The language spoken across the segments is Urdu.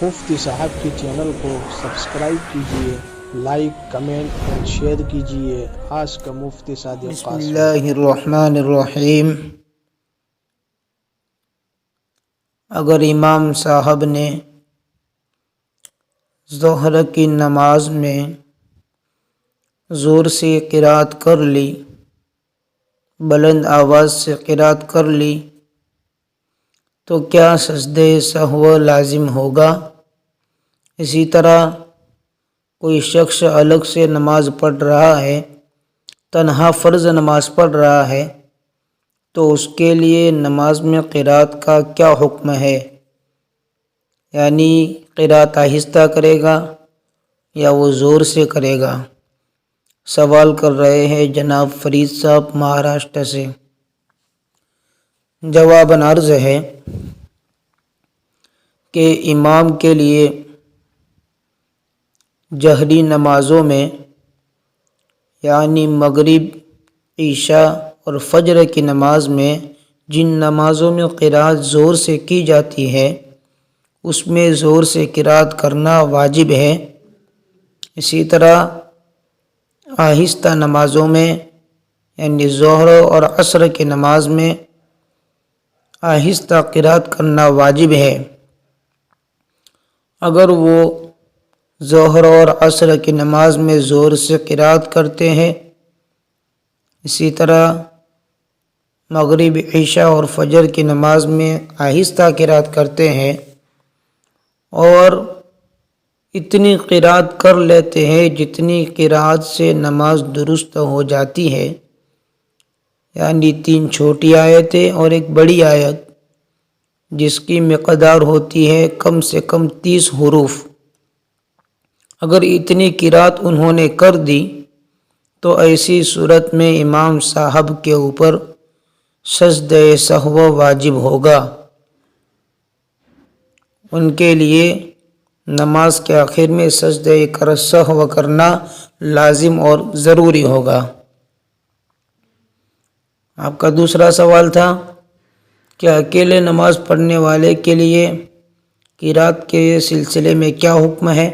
مفتی صاحب کے چینل کو سبسکرائب کیجئے، لائک، کمنٹ اور شیئر کیجئے۔ آج کا مفتی صادق بسم قاسمی۔ اللہ الرحمن الرحیم۔ اگر امام صاحب نے ظہر کی نماز میں زور سے قرات کر لی، بلند آواز سے قرات کر لی، تو کیا سجدہ سہو لازم ہوگا؟ اسی طرح کوئی شخص الگ سے نماز پڑھ رہا ہے، تنہا فرض نماز پڑھ رہا ہے، تو اس کے لیے نماز میں قرات کا کیا حکم ہے؟ یعنی قرات آہستہ کرے گا یا وہ زور سے کرے گا؟ سوال کر رہے ہیں جناب فرید صاحب مہاراشٹر سے۔ جواباً عرض ہے کہ امام کے لیے جہری نمازوں میں یعنی مغرب، عشاء اور فجر کی نماز میں جن نمازوں میں قرات زور سے کی جاتی ہے اس میں زور سے قرات کرنا واجب ہے۔ اسی طرح آہستہ نمازوں میں یعنی ظہر اور عصر کی نماز میں آہستہ قرات کرنا واجب ہے۔ اگر وہ ظہر اور عصر کی نماز میں زور سے قرات کرتے ہیں، اسی طرح مغرب، عشاء اور فجر کی نماز میں آہستہ قرات کرتے ہیں اور اتنی قرات کر لیتے ہیں جتنی قرات سے نماز درست ہو جاتی ہے، یعنی 3 چھوٹی آیتیں اور ایک بڑی آیت جس کی مقدار ہوتی ہے کم سے کم 30 حروف۔ اگر اتنی قرات انہوں نے کر دی تو ایسی صورت میں امام صاحب کے اوپر سجدہ سہو واجب ہوگا۔ ان کے لیے نماز کے آخر میں سجدہ سہو کرنا لازم اور ضروری ہوگا۔ آپ کا دوسرا سوال تھا کہ اکیلے نماز پڑھنے والے کے لیے قرات کے سلسلے میں کیا حکم ہے؟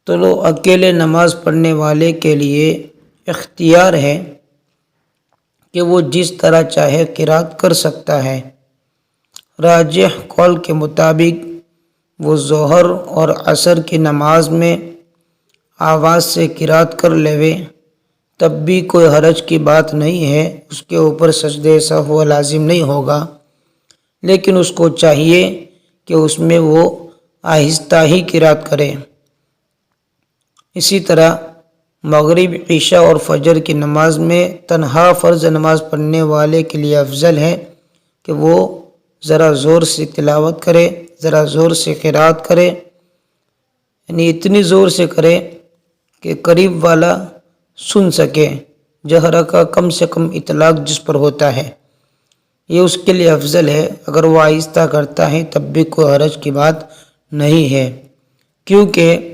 تو اکیلے نماز پڑھنے والے کے لیے اختیار ہے کہ وہ جس طرح چاہے قرات کر سکتا ہے۔ راجح قول کے مطابق وہ ظہر اور عصر کی نماز میں آواز سے قرات کر لیوے تب بھی کوئی حرج کی بات نہیں ہے، اس کے اوپر سجدہ سہو لازم نہیں ہوگا، لیکن اس کو چاہیے کہ اس میں وہ آہستہ ہی قرات کرے۔ اسی طرح مغرب، عشاء اور فجر کی نماز میں تنہا فرض نماز پڑھنے والے کے لیے افضل ہے کہ وہ ذرا زور سے تلاوت کرے، ذرا زور سے قرات کرے، یعنی اتنی زور سے کرے کہ قریب والا سن سکے، جہر کا کم سے کم اطلاق جس پر ہوتا ہے، یہ اس کے لیے افضل ہے۔ اگر وہ آہستہ کرتا ہے تب بھی کوئی حرج کی بات نہیں ہے، کیونکہ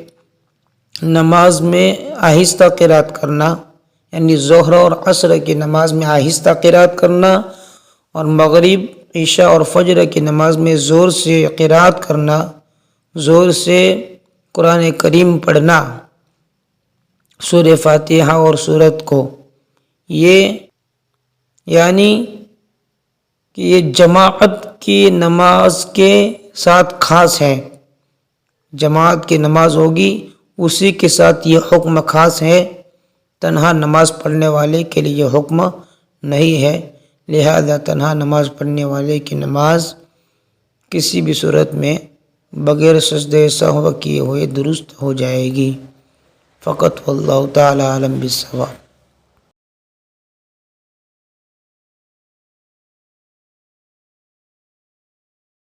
نماز میں آہستہ قرات کرنا یعنی ظہر اور عصر کی نماز میں آہستہ قرات کرنا اور مغرب، عشاء اور فجر کی نماز میں زور سے قرات کرنا، زور سے قرآن کریم پڑھنا، سورہ فاتحہ اور سورت کو، یہ یعنی کہ یہ جماعت کی نماز کے ساتھ خاص ہے۔ جماعت کی نماز ہوگی اسی کے ساتھ یہ حکم خاص ہے، تنہا نماز پڑھنے والے کے لیے یہ حکم نہیں ہے، لہذا تنہا نماز پڑھنے والے کی نماز کسی بھی صورت میں بغیر سجدہ سہو کیے ہوئے درست ہو جائے گی۔ فقط واللہ تعالی عالم بالصواب۔